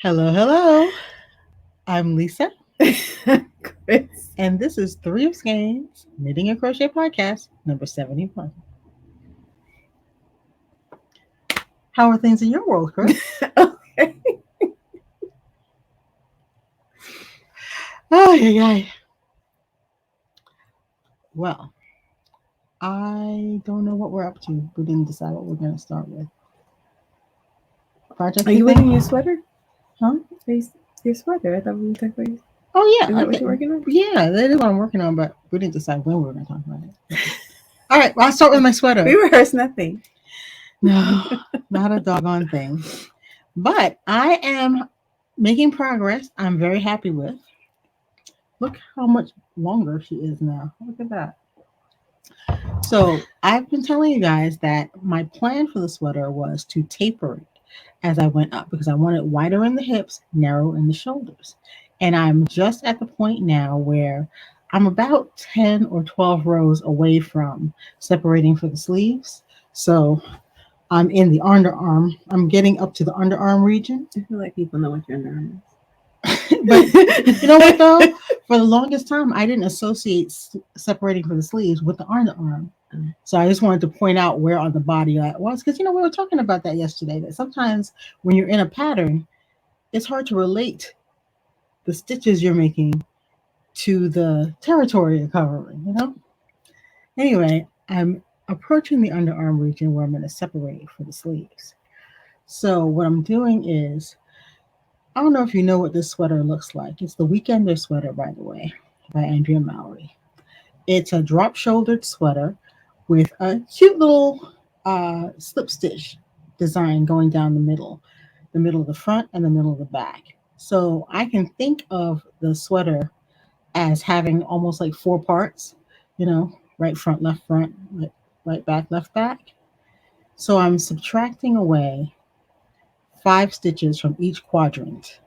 Hello, hello. I'm Lisa, Cryss. and this is Three of Skeins, Knitting and Crochet Podcast, number 71. How are things in your world, Chris? Okay. Oh, yeah. Well, I don't know what we're up to. We didn't decide what we're going to start with. Are Projects, you you think? wearing your sweater? Huh? Your sweater. I thought we were talking about your... Oh, yeah. Is that what you're working on? Yeah, that is what I'm working on, but we didn't decide when we were going to talk about it. All right, well, I'll start with my sweater. We rehearsed nothing. No, not a doggone thing. But I am making progress. I'm very happy with. Look how much longer she is now. Look at that. So I've been telling you guys that my plan for the sweater was to taper it as I went up because I want it wider in the hips, narrow in the shoulders. And I'm just at the point now where I'm about 10 or 12 rows away from separating for the sleeves. So I'm in the underarm. I'm getting up to the underarm region. I feel like people know what your underarm But is. you know what though? For the longest time, I didn't associate separating for the sleeves with the underarm. So I just wanted to point out where on the body that was, because we were talking about that yesterday. That sometimes when you're in a pattern, it's hard to relate the stitches you're making to the territory you're covering. Anyway, I'm approaching the underarm region where I'm going to separate for the sleeves. So what I'm doing is, I don't know if you know what this sweater looks like. It's the Weekender sweater, by the way, by Andrea Mallory. It's a drop shouldered sweater with a cute little slip stitch design going down the middle of the front and the middle of the back. So I can think of the sweater as having almost like four parts, right front, right back, left back. So I'm subtracting away 5 stitches from each quadrant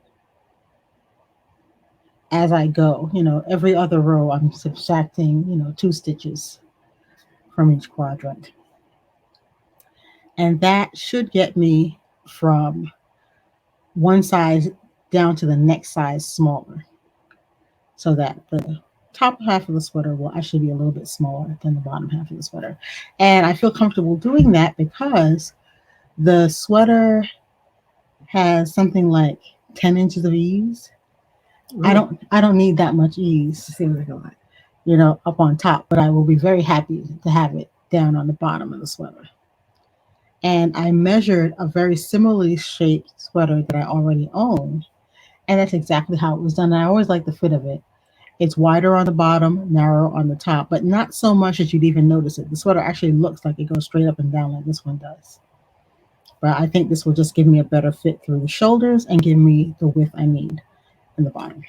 as I go. Every other row I'm subtracting, 2 stitches from each quadrant. And that should get me from one size down to the next size smaller, so that the top half of the sweater will actually be a little bit smaller than the bottom half of the sweater. And I feel comfortable doing that because the sweater has something like 10 inches of ease. I don't need that much ease. Seems like a lot. Up on top, but I will be very happy to have it down on the bottom of the sweater. And I measured a very similarly shaped sweater that I already own, and that's exactly how it was done. I always like the fit of it. It's wider on the bottom, narrow on the top, but not so much that you'd even notice it. The sweater actually looks like it goes straight up and down like this one does. But I think this will just give me a better fit through the shoulders and give me the width I need in the bottom.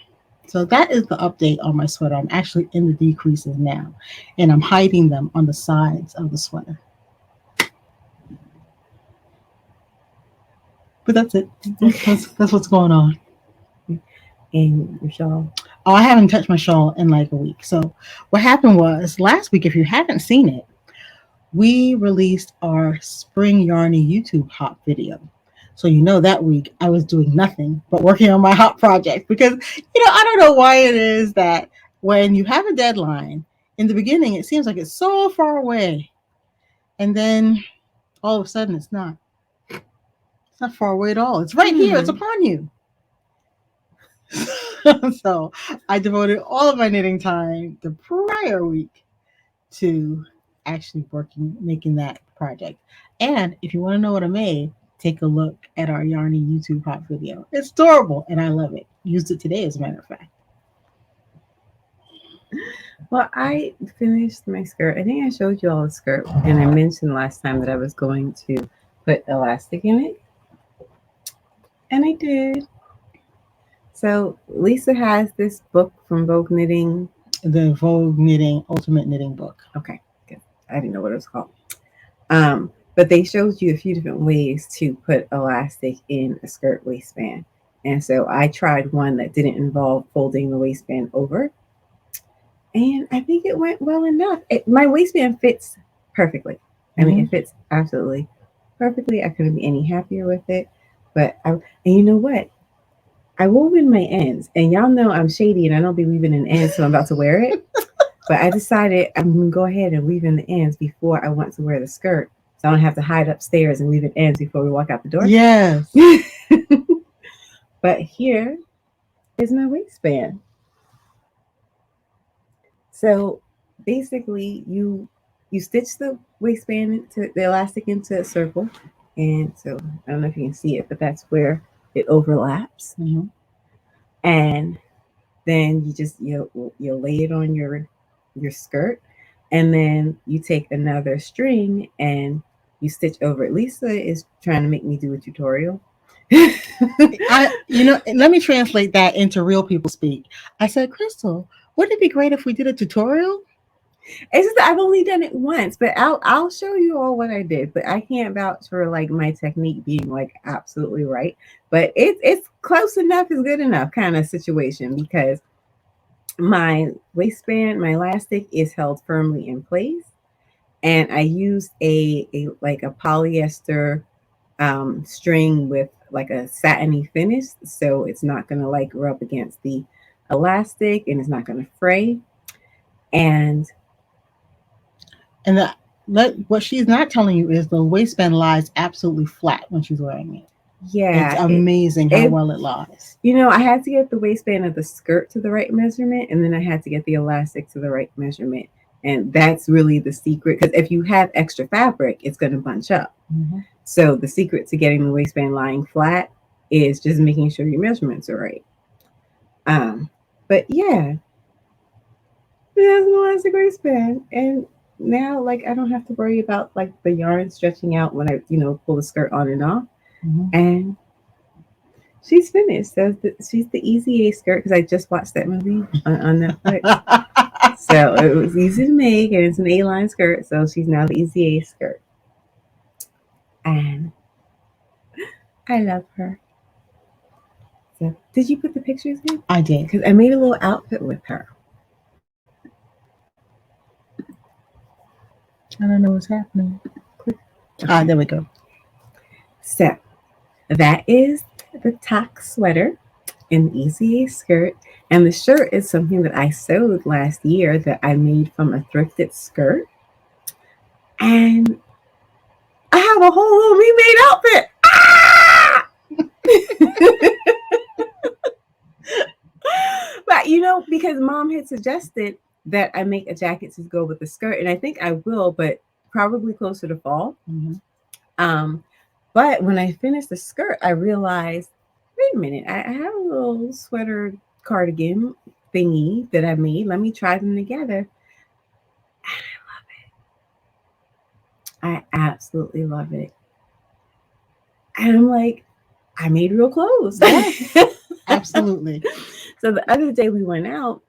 So that is the update on my sweater. I'm actually in the decreases now, and I'm hiding them on the sides of the sweater. But that's it. That's what's going on. And your shawl. Oh, I haven't touched my shawl in like a week. So what happened was last week, if you haven't seen it, we released our spring yarny YouTube hop video. So that week I was doing nothing but working on my hop project because I don't know why it is that when you have a deadline in the beginning it seems like it's so far away, and then all of a sudden it's not. It's not far away at all. It's right here. It's upon you. So I devoted all of my knitting time the prior week to actually making that project. And if you want to know what I made, take a look at our Yarny YouTube hot video. It's adorable and I love it. Used it today, as a matter of fact. Well, I finished my skirt. I think I showed you all the skirt, and I mentioned last time that I was going to put elastic in it, and I did. So Lisa has this book from Vogue Knitting. The Vogue Knitting Ultimate Knitting Book. Okay, good. I didn't know what it was called. But they showed you a few different ways to put elastic in a skirt waistband. And so I tried one that didn't involve folding the waistband over. And I think it went well enough. My waistband fits perfectly. I mean, it fits absolutely perfectly. I couldn't be any happier with it. And you know what? I wove in my ends, and y'all know I'm shady and I don't be weaving in ends, so I'm about to wear it. But I decided I'm gonna go ahead and weave in the ends before I want to wear the skirt, so I don't have to hide upstairs and weave in ends before we walk out the door. Yes. But here is my waistband. So basically, you stitch the waistband into the elastic into a circle, and so I don't know if you can see it, but that's where it overlaps. Mhm. And then you'll lay it on your skirt, and then you take another string and you stitch over it. Lisa is trying to make me do a tutorial. Let me translate that into real people speak. I said, Crystal, wouldn't it be great if we did a tutorial? It's just that I've only done it once, but I'll show you all what I did. But I can't vouch for like my technique being like absolutely right. But it's close enough is good enough kind of situation, because my waistband, my elastic is held firmly in place, and I used a like a polyester string with like a satiny finish, so it's not gonna like rub against the elastic and it's not gonna fray. And And what she's not telling you is the waistband lies absolutely flat when she's wearing it. It's yeah, amazing how it well it lies. I had to get the waistband of the skirt to the right measurement, and then I had to get the elastic to the right measurement. And that's really the secret, because if you have extra fabric, it's going to bunch up. Mm-hmm. So the secret to getting the waistband lying flat is just making sure your measurements are right. But yeah, that's an elastic waistband, and now like I don't have to worry about like the yarn stretching out when I pull the skirt on and off. Mm-hmm. And she's finished. She's the Easy A skirt, because I just watched that movie on Netflix. So it was easy to make, and it's an A-line skirt. So she's now the Easy A skirt, and I love her. So did you put the pictures in? I did. Because I made a little outfit with her. I don't know what's happening. Okay. There we go. So that is the tack sweater and Easy A skirt. And the shirt is something that I sewed last year that I made from a thrifted skirt. And I have a whole little remade outfit. Ah! But because mom had suggested that I make a jacket to go with the skirt, and I think I will, but probably closer to fall. Mm-hmm. But when I finished the skirt, I realized, wait a minute, I have a little sweater cardigan thingy that I made. Let me try them together. And I love it. I absolutely love it. And I'm like, I made real clothes. Yes, absolutely. So the other day we went out,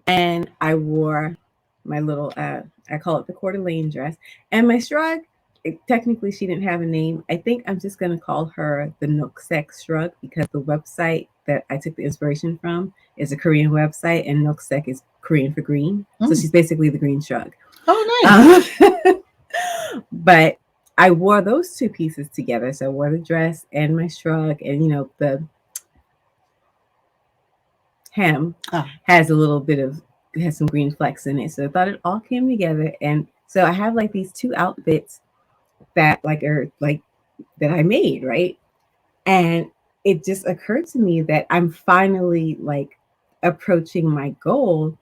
and I wore my little, I call it the Coeur d'Alene dress. And my shrug, technically she didn't have a name. I think I'm just going to call her the Nookseck shrug, because the website that I took the inspiration from is a Korean website, and Nookseck is Korean for green. So she's basically the green shrug. Oh, nice. But I wore those two pieces together. So I wore the dress and my shrug, and the hem has some green flecks in it. So I thought it all came together. And so I have like these two outfits that are like that I made, right? And it just occurred to me that I'm finally like approaching my goal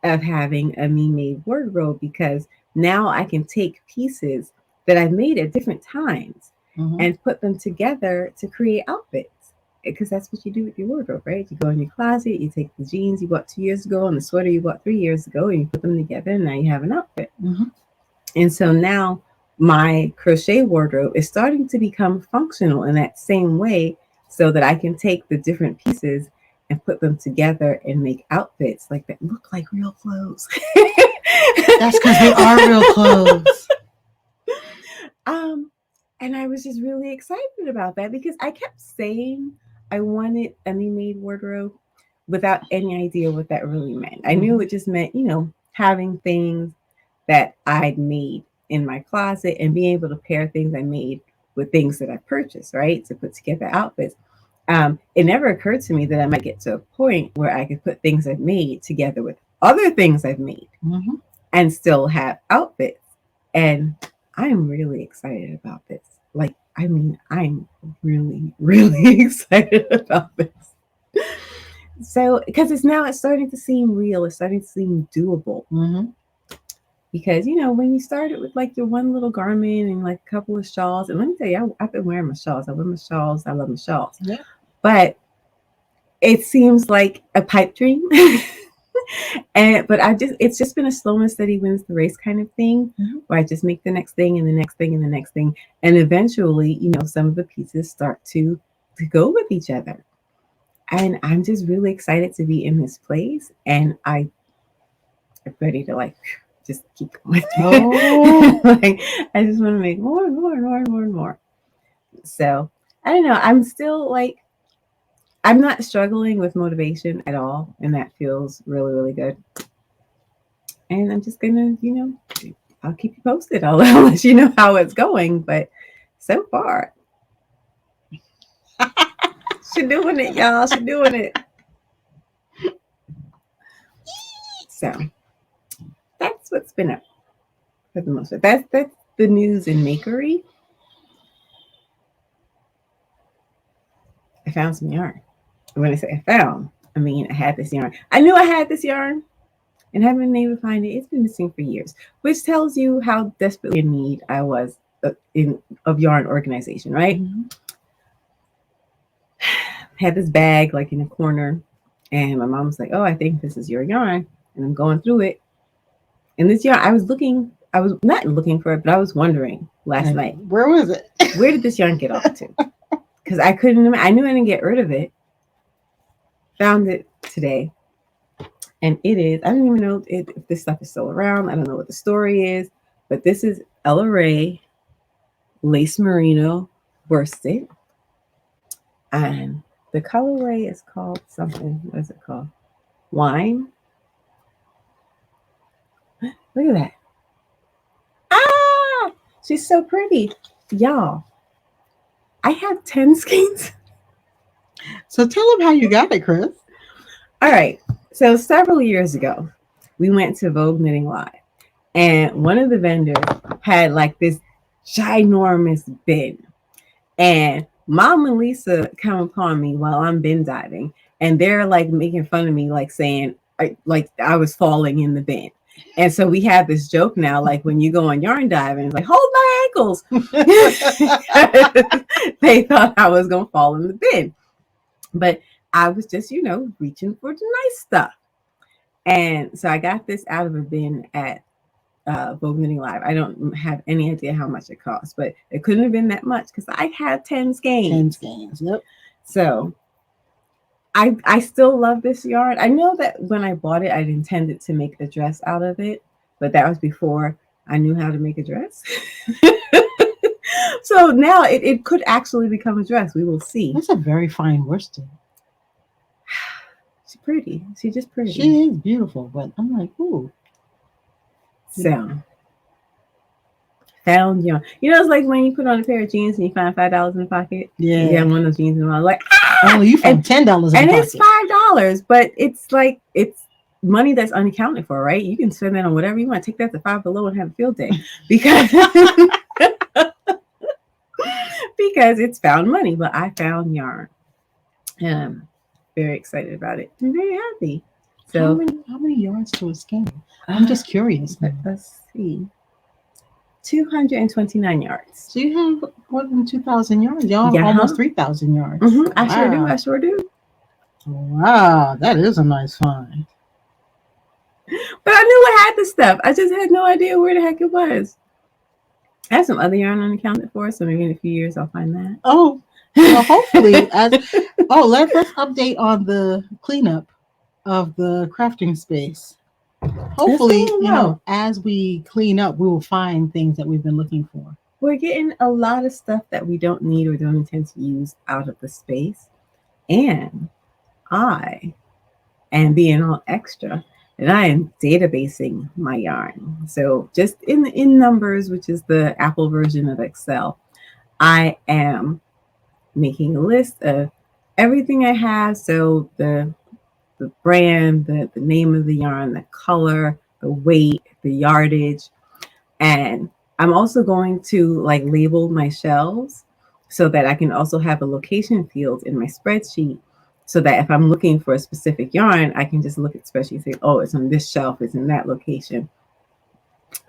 of having a MeMade wardrobe, because now I can take pieces that I made at different times and put them together to create outfits. Because that's what you do with your wardrobe, right? You go in your closet, you take the jeans you bought 2 years ago and the sweater you bought 3 years ago, and you put them together, and now you have an outfit. And so now my crochet wardrobe is starting to become functional in that same way, so that I can take the different pieces and put them together and make outfits like that look like real clothes. That's because they are real clothes. And I was just really excited about that, because I kept saying I wanted a MeMade wardrobe without any idea what that really meant. I knew it just meant, having things that I'd made in my closet and being able to pair things I made with things that I purchased, right, to put together outfits. It never occurred to me that I might get to a point where I could put things I've made together with other things I've made Mm-hmm. and still have outfits. And I'm really excited about this. Like, I mean, I'm really, really excited about this. So, because it's starting to seem real, it's starting to seem doable. Mm-hmm. Because, you know, when you started with like your one little garment and like a couple of shawls, and let me tell you, I've been wearing my shawls. I wear my shawls. I love my shawls. Yeah. But it seems like a pipe dream. But it's just been a slow and steady wins the race kind of thing, where I just make the next thing and the next thing and the next thing. And eventually, you know, some of the pieces start to go with each other. And I'm just really excited to be in this place. And I'm ready to like just keep going. Oh. Like, I just want to make more and more and more and more and more. So I don't know. I'm still like, I'm not struggling with motivation at all. And that feels really, really good. And I'm just gonna, you know, I'll keep you posted. I'll let you know how it's going. But so far, she's doing it, y'all. She's doing it. So that's what's been up for the most part. That's the news in makery. I found some yarn. When I say I found, I mean I had this yarn. I knew I had this yarn and haven't been able to find it. It's been missing for years, which tells you how desperately in need I was of yarn organization, right? Mm-hmm. Had this bag like in a corner, and my mom was like, "Oh, I think this is your yarn," and I'm going through it. And this yarn, I was not looking for it, but I was wondering last night, where was it? Where did this yarn get off to? Because I knew I didn't get rid of it. Found it today. And it is, I don't even know if this stuff is still around. I don't know what the story is, but this is Ella Ray Lace Merino worsted. And the colorway is called something. What is it called? Wine. Look at that. Ah! She's so pretty. Y'all, I have 10 skeins. So tell them how you got it, Cryss. All right. So several years ago, we went to Vogue Knitting Live, and one of the vendors had like this ginormous bin, and Mom and Lisa come upon me while I'm bin diving, and they're like making fun of me, like saying I was falling in the bin. And so we have this joke now, like when you go on yarn diving, it's like, hold my ankles. They thought I was gonna fall in the bin, but I was just, you know, reaching for the nice stuff. And so I got this out of a bin at Vogue Knitting Live. I don't have any idea how much it cost, but it couldn't have been that much because I had 10 skeins. 10 skeins, yep. So I still love this yarn. I know that when I bought it, I'd intended to make a dress out of it, but that was before I knew how to make a dress. So now it could actually become a dress. We will see. That's a very fine worsted. She's pretty. She's just pretty. She is beautiful, but I'm like, ooh. So, found yarn. You know, it's like when you put on a pair of jeans and you find $5 in the pocket. Yeah. You have one of those jeans and I'm like, ah! Oh, you found $10 in the pocket. And it's $5, but it's like, it's money that's unaccounted for, right? You can spend that on whatever you want. Take that to Five Below and have a field day because because it's found money. But I found yarn. And I'm very excited about it. I'm very happy. So how many yards to a skein? I'm just curious. Let's see. 229 yards. So you have more than 2,000 yards. Y'all have almost 3,000 yards. Mm-hmm. I sure do. Wow, that is a nice find. But I knew I had the stuff. I just had no idea where the heck it was. I have some other yarn unaccounted for, so maybe in a few years I'll find that. Oh, well, hopefully. Let's update on the cleanup of the crafting space. Hopefully, as we clean up, we will find things that we've been looking for. We're getting a lot of stuff that we don't need or don't intend to use out of the space. And I am being all extra, and I am databasing my yarn. So just in Numbers, which is the Apple version of Excel, I am making a list of everything I have. So the brand, the name of the yarn, the color, the weight, the yardage. And I'm also going to like label my shelves so that I can also have a location field in my spreadsheet so that if I'm looking for a specific yarn, I can just look at the spreadsheet and say, oh, it's on this shelf, it's in that location.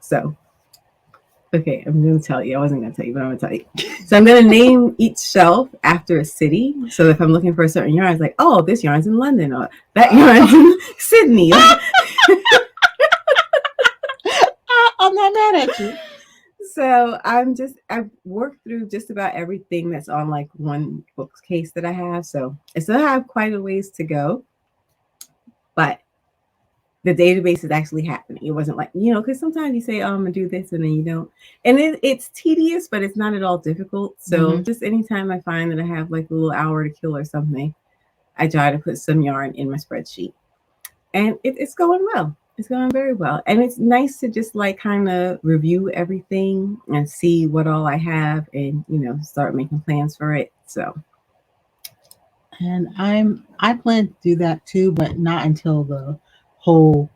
So, okay, I'm going to tell you. I wasn't going to tell you, but I'm going to tell you. So I'm going to name each shelf after a city. So if I'm looking for a certain yarn, it's like, oh, this yarn's in London or that yarn's in Sydney. I'm not mad at you. So I've worked through just about everything that's on like one bookcase that I have. So I still have quite a ways to go, but the database is actually happening. It wasn't like, because sometimes you say, oh, I'm gonna do this and then you don't. And it's tedious, but it's not at all difficult. So just anytime I find that I have like a little hour to kill or something, I try to put some yarn in my spreadsheet. And it's going well. It's going very well. And it's nice to just like kind of review everything and see what all I have and, start making plans for it. So. And I plan to do that too, but not until the whole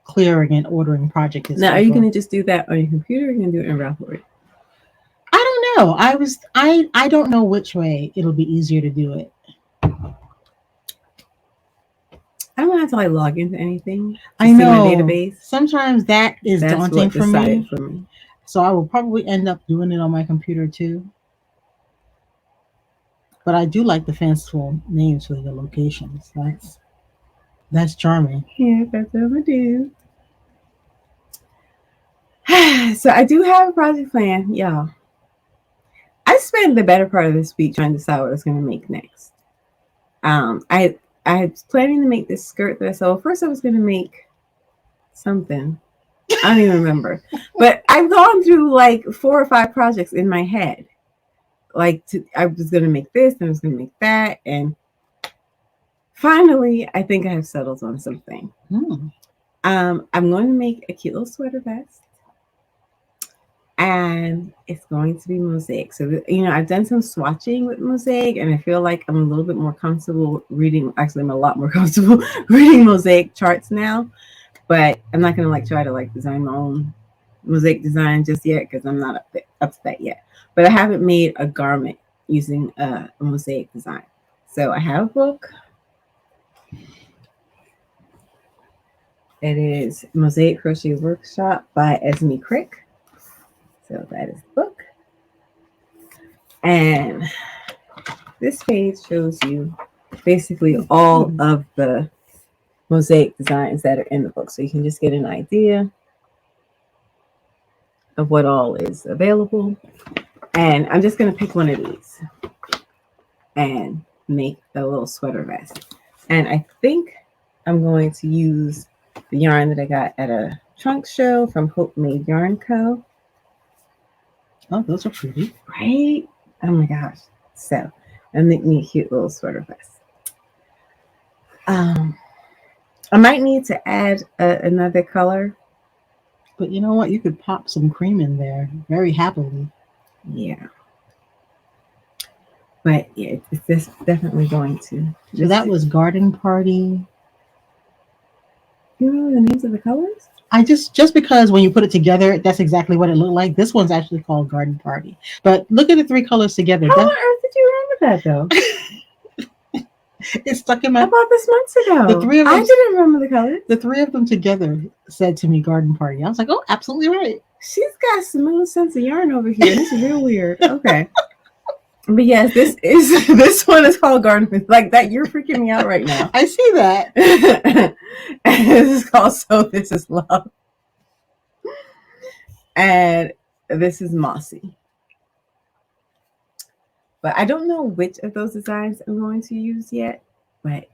clearing and ordering project is now. over. Are you going to just do that on your computer or are you going to do it in Ravelry? I don't know. I don't know which way it'll be easier to do it. I don't have to like log into anything. I know. My database. Sometimes that's daunting for me. For me. So I will probably end up doing it on my computer too. But I do like the fanciful names for the locations. That's charming. Yeah, that's what I do. So I do have a project plan, y'all. I spent the better part of this week trying to decide what I was going to make next. I was planning to make this skirt that I saw. First, I was going to make something. I don't even remember. But I've gone through like 4 or 5 projects in my head. I was going to make this, and I was going to make that. And finally, I think I have settled on something. I'm going to make a cute little sweater vest. And it's going to be mosaic. So, I've done some swatching with mosaic, and I feel like I'm a little bit more comfortable reading. Actually, I'm a lot more comfortable reading mosaic charts now. But I'm not going to try to design my own mosaic design just yet because I'm not up to that yet. But I haven't made a garment using a mosaic design. So I have a book. It is Mosaic Crochet Workshop by Esme Crick. So that is the book. And this page shows you basically all of the mosaic designs that are in the book. So you can just get an idea of what all is available. And I'm just going to pick one of these and make a little sweater vest. And I think I'm going to use the yarn that I got at a trunk show from MeMade Yarn Co. Oh, those are pretty. Right? Oh my gosh. So, and make me a cute little sweater vest. I might need to add another color. But you know what? You could pop some cream in there very happily. Yeah. But yeah, it's definitely going to. So that was Garden Party. You know the names of the colors? I just because when you put it together, that's exactly what it looked like. This one's actually called Garden Party. But look at the 3 colors together. How on earth did you remember that though? It's stuck in my. I bought this months ago. The 3 of them, I didn't remember the colors. The 3 of them together said to me Garden Party. I was like, oh, absolutely right. She's got some little sense of yarn over here. This is real weird. Okay. But yes, this one is called Garden. Like that, you're freaking me out right now. I see that. And this is called So This Is Love. And this is Mossy. But I don't know which of those designs I'm going to use yet. But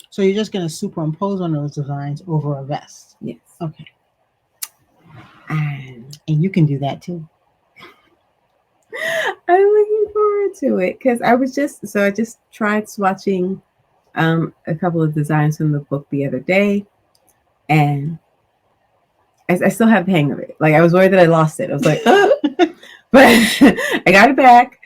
so you're just going to superimpose on those designs over a vest? Yes. Okay. And you can do that too. I'm looking forward to it because I just tried swatching a couple of designs from the book the other day, and I still have the hang of it. Like I was worried that I lost it. I was like, oh. But I got it back,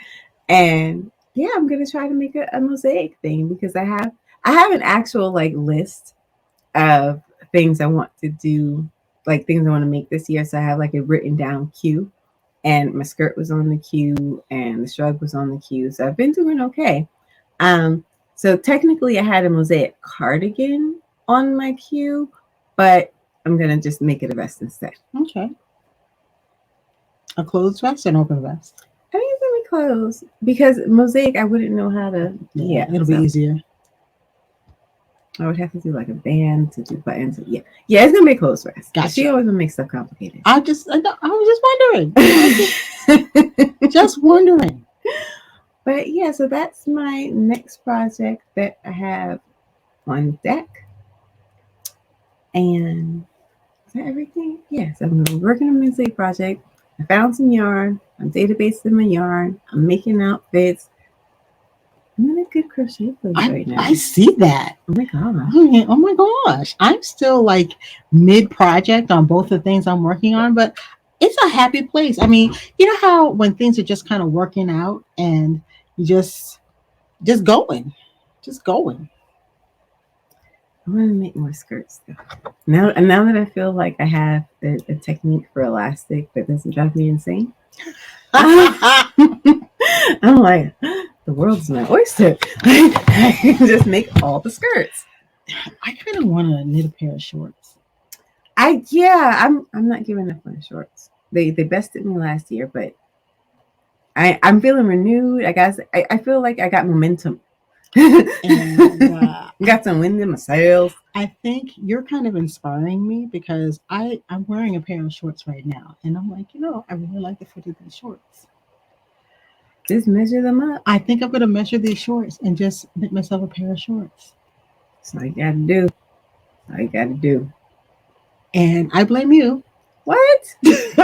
and yeah, I'm gonna try to make a mosaic thing because I have an actual like list of things I want to do, like things I want to make this year. So I have like a written down queue, and my skirt was on the queue, and the shrug was on the queue. So I've been doing okay. Um, so technically, I had a mosaic cardigan on my queue, but I'm gonna just make it a vest instead. Okay. A closed vest and open vest. I think it's gonna be closed because mosaic I wouldn't know how to. Yeah, It'll be easier. I would have to do like a band to do buttons. Yeah, yeah, it's gonna be a closed vest. Gotcha. She always gonna make stuff complicated. I was just wondering. Just wondering. But yeah, so that's my next project that I have on deck. And is that everything? Yes, I'm working on a music project. I found some yarn. I'm databasing my yarn. I'm making outfits. I'm in a good crochet place right now. I see that. Oh my gosh. Oh my gosh. I'm still like mid project on both the things I'm working on, but it's a happy place. I mean, you know how when things are just kind of working out and you just going. Just going. I want to make more skirts though. Now that I feel like I have a technique for elastic that doesn't drive me insane, I'm like, the world's my oyster. I can just make all the skirts. I kind of want to knit a pair of shorts. I'm not giving up on the shorts. They bested me last year, but I'm feeling renewed. I feel like I got momentum. And got some wind in my sails. I think you're kind of inspiring me because I'm wearing a pair of shorts right now, and I'm like, I really like the fit of these shorts. Just measure them up. I think I'm gonna measure these shorts and just knit myself a pair of shorts. That's all you gotta do. All you gotta do. And I blame you. What?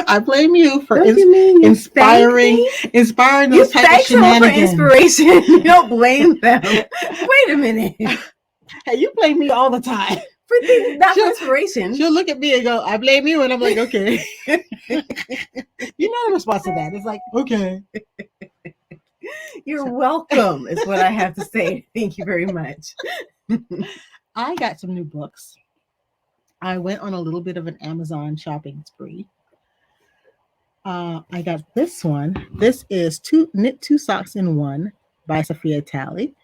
I blame you for inspiring those type of shenanigans. For inspiration. You don't blame them. Wait a minute. Hey, you blame me all the time. For things, not for inspiration. She'll look at me and go, I blame you. And I'm like, okay. You know the response to that. It's like, okay. You're welcome, is what I have to say. Thank you very much. I got some new books. I went on a little bit of an Amazon shopping spree. I got this one. This is Knit Two Socks in One by Sophia Talley.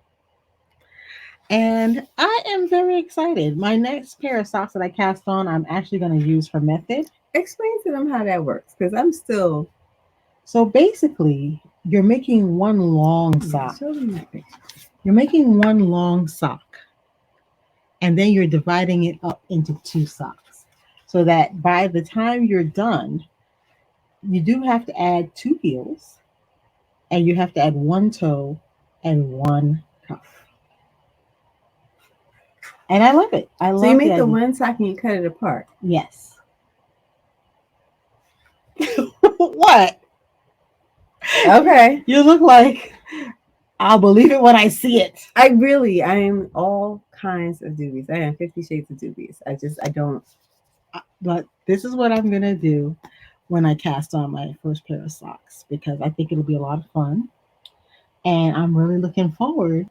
And I am very excited. My next pair of socks that I cast on, I'm actually going to use her method. Explain to them how that works, because I'm still... So basically, you're making one long sock. You're making one long sock. And then you're dividing it up into two socks. So that by the time you're done, you do have to add two heels. And you have to add one toe and one cuff. And I love it. So you make the one sock and you cut it apart? Yes. What? Okay. You look like I'll believe it when I see it. I am all kinds of doobies. I am 50 shades of doobies. I don't. But this is what I'm going to do when I cast on my first pair of socks, because I think it'll be a lot of fun. And I'm really looking forward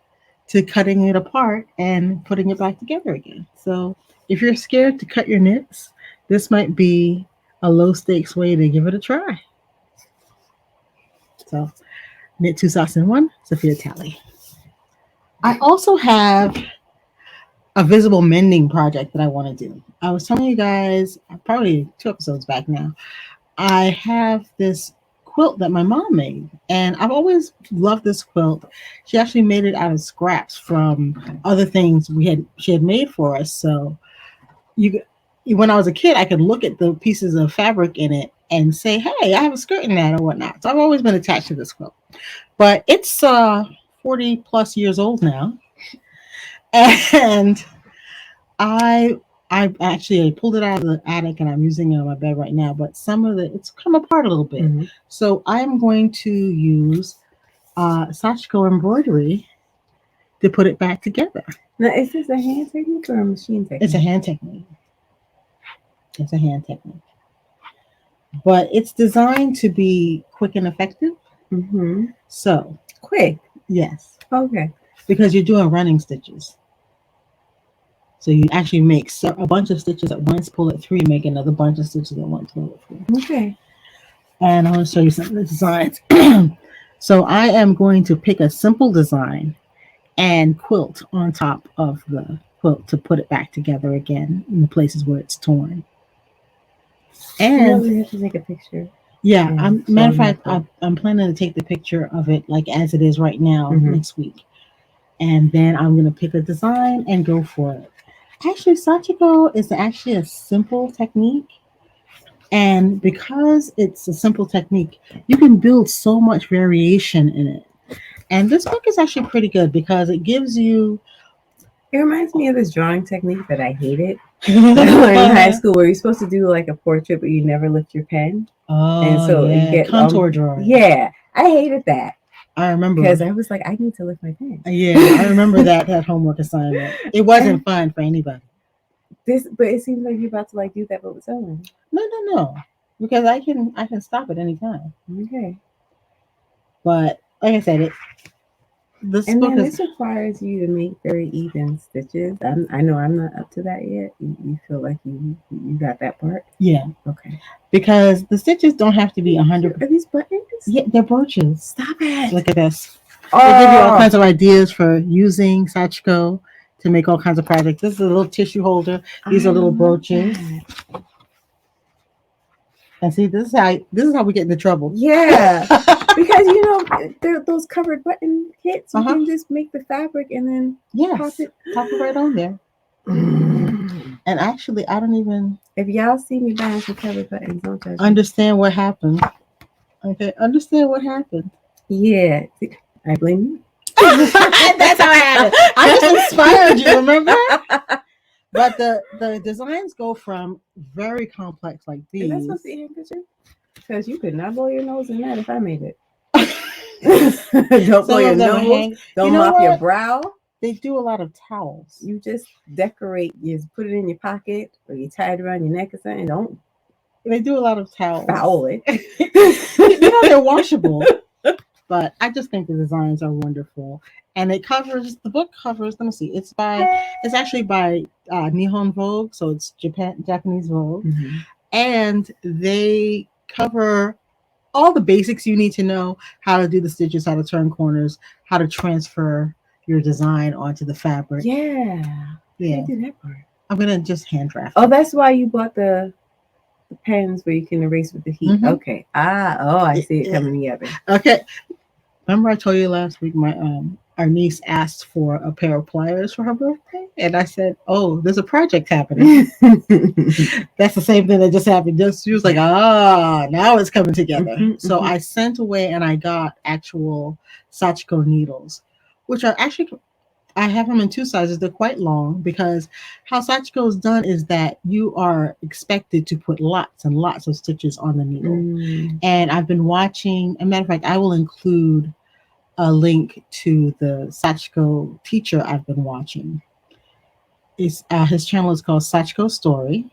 to cutting it apart and putting it back together again. So if you're scared to cut your knits, this might be a low stakes way to give it a try. So Knit Two Socks in One, Sophia Talley. I also have a visible mending project that I want to do. I was telling you guys, probably 2 episodes back now, I have this quilt that my mom made, and I've always loved this quilt. She actually made it out of scraps from other things she had made for us. So when I was a kid, I could look at the pieces of fabric in it and say, hey, I have a skirt in that or whatnot. So I've always been attached to this quilt, but it's 40 plus years old now. And I actually pulled it out of the attic and I'm using it on my bed right now, but it's come apart a little bit. Mm-hmm. So I'm going to use Sashiko embroidery to put it back together. Now, is this a hand technique or a machine technique? It's a hand technique. It's a hand technique. But it's designed to be quick and effective. Mm-hmm. So quick. Yes, Okay. because you're doing running stitches. So you actually make a bunch of stitches at once, pull it through, you make another bunch of stitches at once, pull it through. Okay. And I want to show you some of the designs. So I am going to pick a simple design and quilt on top of the quilt to put it back together again in the places where it's torn. And we have to take a picture. yeah, Yeah, matter of so fact, I'm planning to take the picture of it like as it is right now next week. And then I'm going to pick a design and go for it. Actually, Sashiko is actually a simple technique. And because it's a simple technique, you can build so much variation in it. And this book is actually pretty good because it gives you. It reminds me of this drawing technique that I hated in high school, where you're supposed to do like a portrait, but you never lift your pen. Oh, and so yeah. you get contour drawing. Yeah, I hated that. I remember because I was like, I need to lift my pen. Yeah, I remember that homework assignment. It wasn't fun for anybody. But it seems like you're about to like do that, but with sewing. No, because I can stop at any time. Okay. But like I said, this requires you to make very even stitches. I know I'm not up to that yet. You feel like you got that part? Yeah. Okay. Because the stitches don't have to be 100. Are these buttons? Yeah, they're brooches. Stop it. Look at this. They give you all kinds of ideas for using Sashiko to make all kinds of projects. This is a little tissue holder. These are little brooches. And see, this is how we get into trouble. Yeah, because they're those covered button kits. You can just make the fabric and then pop it right on there. And actually, I don't even. If y'all see me buying some covered buttons, don't judge me. Understand what happened. Okay, understand what happened. Yeah, I blame you. That's how it happened. I just inspired you, remember? But the designs go from very complex like these. Is that supposed to be a handkerchief? Because you could not blow your nose in that if I made it. Don't blow your nose. Don't mop your brow. They do a lot of towels. You just decorate. You just put it in your pocket or you tie it around your neck or something. Don't. They do a lot of towels. Foul it. They're washable. But I just think the designs are wonderful. And the book covers, let me see, it's actually by Nihon Vogue, so it's Japanese Vogue. Mm-hmm. And they cover all the basics you need to know, how to do the stitches, how to turn corners, how to transfer your design onto the fabric. Yeah. I do that part. I'm going to just hand draft. Oh, that's why you bought the pens where you can erase with the heat. Mm-hmm. Okay. I see it coming together. Okay. Remember I told you last week our niece asked for a pair of pliers for her birthday? And I said, oh, there's a project happening. That's the same thing that just happened. She was like, now it's coming together. Mm-hmm, so I sent away and I got actual Sashiko needles, which are actually, I have them in 2 sizes. They're quite long because how Sashiko is done is that you are expected to put lots and lots of stitches on the needle. Mm. And I've been watching, as a matter of fact, I will include a link to the Sashiko teacher I've been watching. His channel is called Sashiko Story.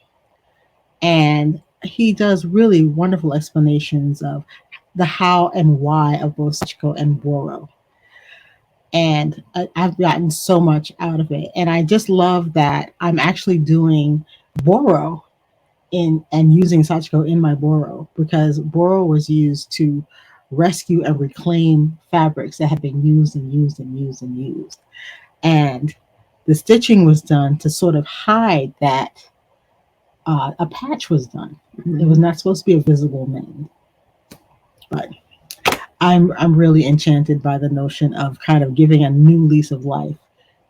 And he does really wonderful explanations of the how and why of both Sashiko and Boro. And I've gotten so much out of it. And I just love that I'm actually doing Boro and using Sashiko in my Boro, because Boro was used to rescue and reclaim fabrics that have been used and used and used and used. And the stitching was done to sort of hide that a patch was done. Mm-hmm. It was not supposed to be a visible mend. But I'm really enchanted by the notion of kind of giving a new lease of life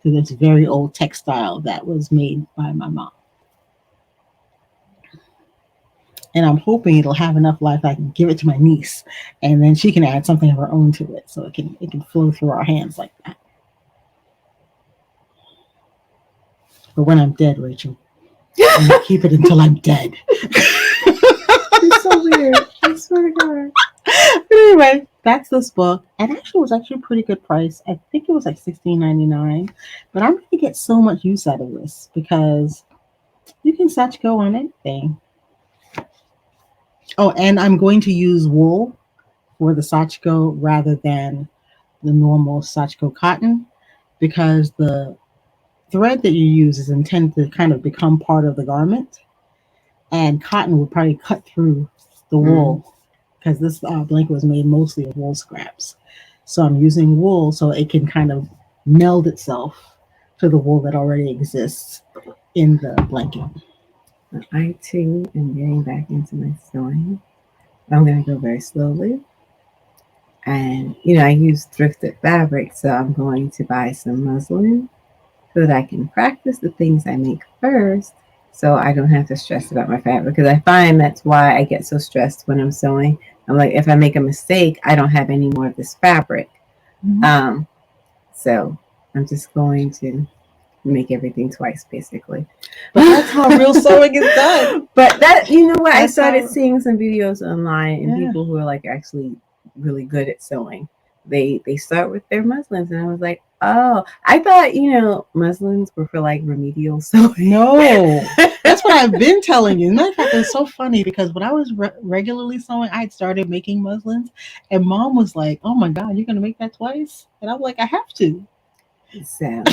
to this very old textile that was made by my mom. And I'm hoping it'll have enough life I can give it to my niece, and then she can add something of her own to it, so it can flow through our hands like that. But when I'm dead, Rachel, I'm gonna keep it until I'm dead. It's so weird. I swear to God. But anyway, that's this book, and actually it was actually a pretty good price. I think it was like $16.99. But I'm going to get so much use out of this because you can Sashiko on anything. Oh, and I'm going to use wool for the Sashiko rather than the normal Sashiko cotton because the thread that you use is intended to kind of become part of the garment, and cotton would probably cut through the Mm. wool because this blanket was made mostly of wool scraps. So I'm using wool so it can kind of meld itself to the wool that already exists in the blanket. I too am getting back into my sewing. I'm going to go very slowly. And, I use thrifted fabric, so I'm going to buy some muslin so that I can practice the things I make first so I don't have to stress about my fabric. Because I find that's why I get so stressed when I'm sewing. I'm like, if I make a mistake, I don't have any more of this fabric. Mm-hmm. So I'm just going to make everything twice, basically. But that's how real sewing is done. But that, what, I That's started how- seeing some videos online and Yeah. people who are like actually really good at sewing. They start with their muslins, and I was like, oh, I thought muslins were for like remedial sewing. No, that's what I've been telling you. Matter of fact, it's so funny because when I was regularly sewing, I had started making muslins, and Mom was like, "Oh my God, you're gonna make that twice?" And I'm like, "I have to." So,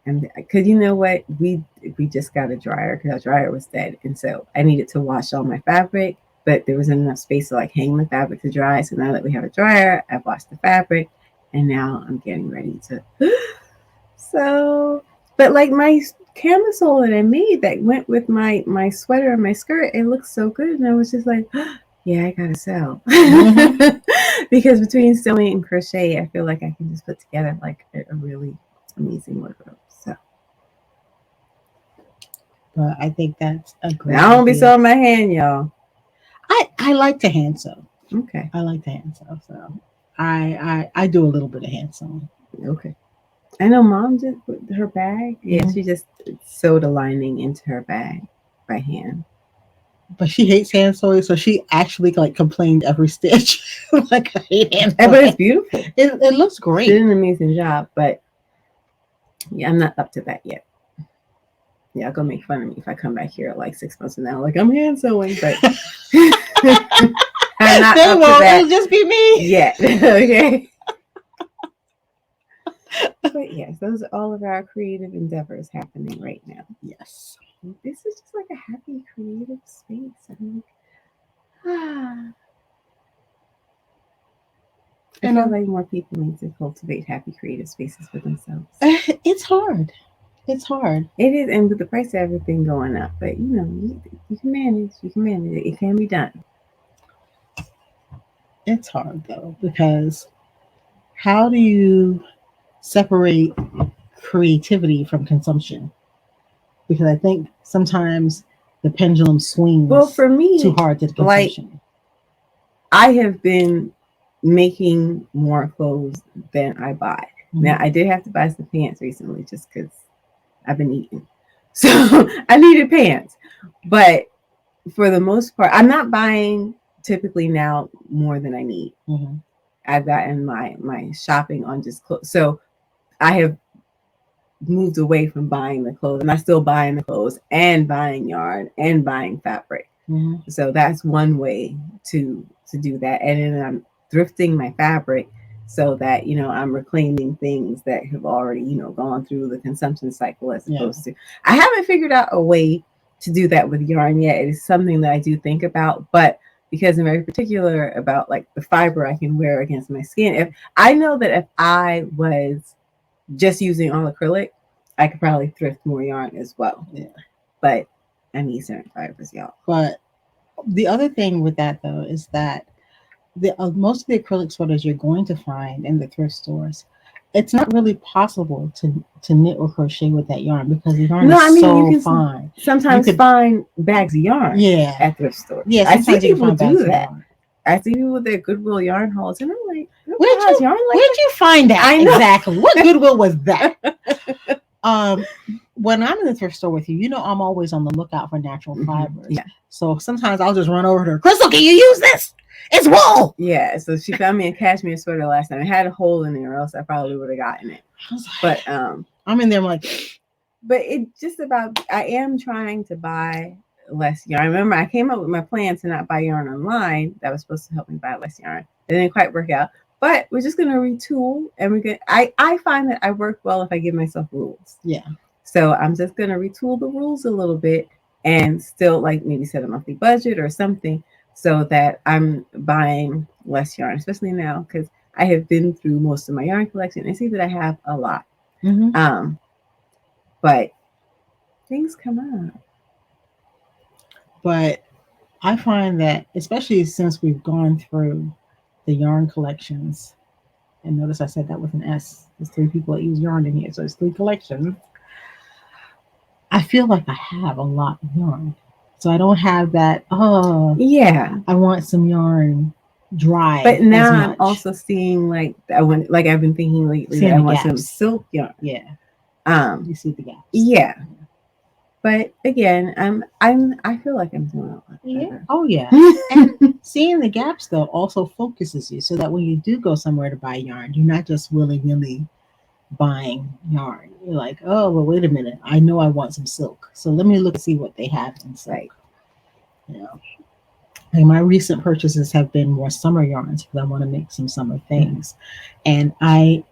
and because you know what, we just got a dryer because our dryer was dead, and so I needed to wash all my fabric, but there wasn't enough space to like hang the fabric to dry. So now that we have a dryer, I've washed the fabric, and now I'm getting ready to. So, but like my camisole that I made that went with my sweater and my skirt, it looks so good, and I was just like, yeah, I gotta sew. Mm-hmm. Because between sewing and crochet, I feel like I can just put together like a really amazing wardrobe. So But I think that's a great now I don't be idea. sewing my hand, y'all. I like to hand sew. Okay. I like to hand sew, so I do a little bit of hand sewing. Okay. I know Mom did with her bag. Yeah, Mhm. she just sewed a lining into her bag by hand. But she hates hand sewing, so she actually like complained every stitch. Like I hate hand But it's sewing. beautiful. It looks She did great. an amazing job, but yeah, I'm not up to that yet. Yeah, I'll go make fun of me if I come back here like 6 months from now, like I'm hand sewing, but I'm not They up to won't. that It'll just be me. yet. Okay. But yes, those are all of our creative endeavors happening right now. Yes. This is just like a happy creative space. I'm like, ah. I And feel like more people need to cultivate happy creative spaces for themselves. it's hard. It's hard. It is, and with the price of everything going up, but you can manage. You can manage it. It can be done. It's hard though because how do you separate creativity from consumption? Because I think sometimes the pendulum swings Well, for me, too hard to the like consumption. I have been making more clothes than I buy. Mhm. Now, I did have to buy some pants recently just because I've been eating. So I needed pants. But for the most part, I'm not buying typically now more than I need. Mm-hmm. I've gotten my shopping on just clothes. So I have moved away from buying the clothes, and I'm still buying the clothes and buying yarn and buying fabric. Mm-hmm. So that's one way to do that. And then I'm thrifting my fabric so that I'm reclaiming things that have already gone through the consumption cycle as opposed to. I haven't figured out a way to do that with yarn yet. It is something that I do think about, but because I'm very particular about like the fiber I can wear against my skin. If I know that if I was just using all acrylic, I could probably thrift more yarn as well. Yeah. But I need certain fibers, y'all. But the other thing with that though is that the most of the acrylic sweaters you're going to find in the thrift stores, it's not really possible to knit or crochet with that yarn because the yarn is so you can fine. Sometimes find bags of yarn Yeah. at thrift stores. Yeah, I see sometimes you can people find bags do of that. yarn. I see people with their Goodwill yarn hauls, and I'm like, Where'd you find that? I know. Exactly. What Goodwill was that? When I'm in the thrift store with you, I'm always on the lookout for natural fibers. Yeah. So sometimes I'll just run over to her. Crystal, can you use this? It's wool. Yeah. So she found me a cashmere sweater last time. It had a hole in it, or else I probably would have gotten it. But I'm in there. I'm like, but it just about. I am trying to buy less yarn. I remember I came up with my plan to not buy yarn online. That was supposed to help me buy less yarn. It didn't quite work out. But we're just gonna retool, and we're gonna. I find that I work well if I give myself rules. Yeah. So I'm just gonna retool the rules a little bit, and still like maybe set a monthly budget or something, so that I'm buying less yarn, especially now because I have been through most of my yarn collection and see that I have a lot. Mm-hmm. But things come up. But I find that, especially since we've gone through the yarn collections, and notice I said that with an S. There's three people that use yarn in here, so it's three collections. I feel like I have a lot of yarn. So I don't have that, oh, Yeah. I want some yarn dry. But now I'm much. also seeing like I want, like I've been thinking lately Seeing that I the want some gaps. silk yarn. Yeah. You see the gaps. Yeah. But again, I feel like I'm doing a lot better. Yeah. Oh yeah. And seeing the gaps though also focuses you so that when you do go somewhere to buy yarn, you're not just willy-nilly buying yarn. You're like, oh well, wait a minute. I know I want some silk. So let me look and see what they have in silk. Right. You know. And my recent purchases have been more summer yarns because I want to make some summer things. And I'm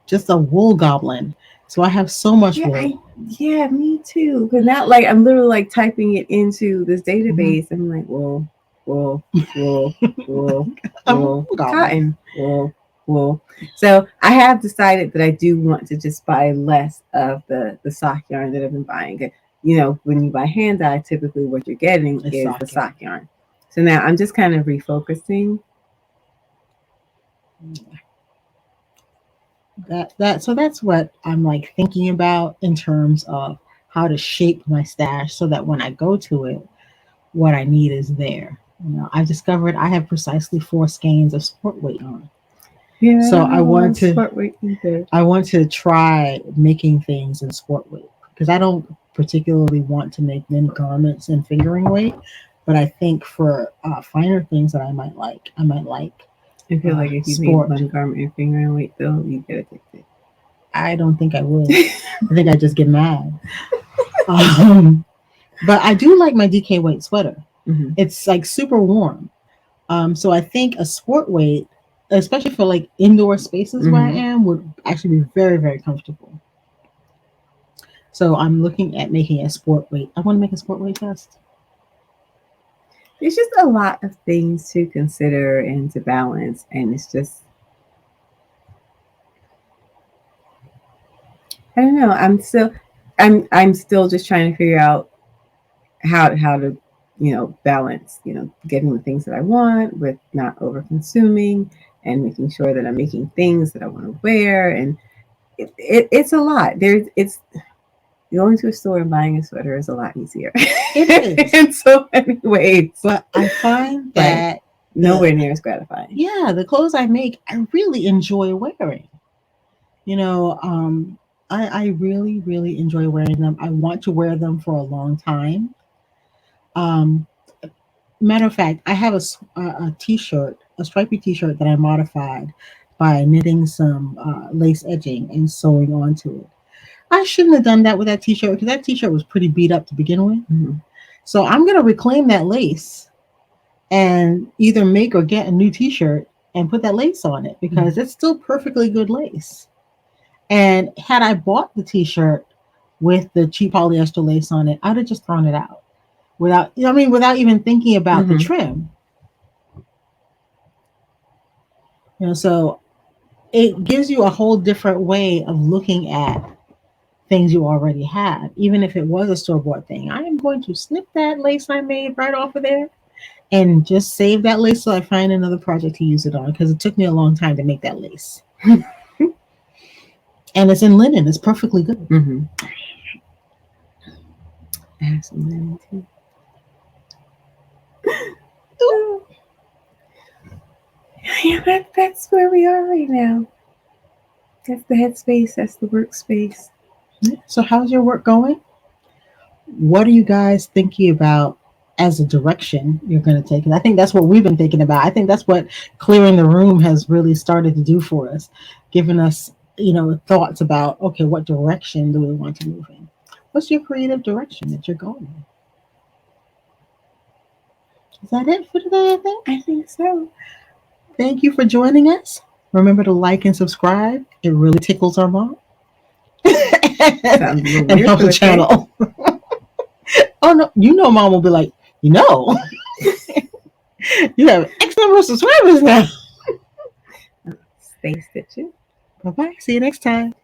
just a wool goblin. So I have so much wool. Yeah, me too. Because now, like, I'm literally like typing it into this database. I'm like, wool, wool, wool, wool, wool, cotton, wool. So I have decided that I do want to just buy less of the sock yarn that I've been buying. You know, when you buy hand dye, typically what you're getting is the sock yarn. So now I'm just kind of refocusing. So that's what I'm like thinking about in terms of how to shape my stash so that when I go to it, what I need is there. You know, I've discovered I have precisely 4 skeins of sport weight on. Yeah, so I want to sport weight either. I want to try making things in sport weight because I don't particularly want to make many garments in fingering weight, but I think for finer things that I might like. I feel like if you sport. make one garment in fingering weight, though, you get addicted. I don't think I would. I think I just get mad. But I do like my DK weight sweater. Mm-hmm. It's like super warm. So I think a sport weight, especially for like indoor spaces where I am, would actually be very, very comfortable. So I'm looking at making a sport weight. I want to make a sport weight vest. There's just a lot of things to consider and to balance, and it's just, I don't know. I'm still just trying to figure out how to balance getting the things that I want with not over consuming and making sure that I'm making things that I want to wear, and it's a lot. It's going to a store and buying a sweater is a lot easier. It is in so many ways, but I find that nowhere near as gratifying. Yeah, the clothes I make, I really enjoy wearing. You know, I really, really enjoy wearing them. I want to wear them for a long time. Um, Matter of fact, I have a t-shirt, a stripy t-shirt that I modified by knitting some lace edging and sewing onto it. I shouldn't have done that with that t-shirt because that t-shirt was pretty beat up to begin with. Mm-hmm. So I'm going to reclaim that lace and either make or get a new t-shirt and put that lace on it because it's still perfectly good lace. And had I bought the t-shirt with the cheap polyester lace on it, I'd have just thrown it out without even thinking about the trim. You know, so it gives you a whole different way of looking at things you already have, even if it was a store-bought thing. I am going to snip that lace I made right off of there and just save that lace so I find another project to use it on because it took me a long time to make that lace. And it's in linen. It's perfectly good. Mm-hmm. I have some linen too. Yeah, that's where we are right now. That's the headspace. That's the workspace. So how's your work going? What are you guys thinking about as a direction you're going to take? And I think that's what we've been thinking about. I think that's what clearing the room has really started to do for us, giving us, thoughts about, okay, what direction do we want to move in? What's your creative direction that you're going in? Is that it for today, I think? I think so. Thank you for joining us. Remember to like and subscribe. It really tickles our mom. Sounds a little And weird, helps but the okay. channel. Oh no, mom will be like, you have X number of subscribers now. Stay stitching. Bye bye. See you next time.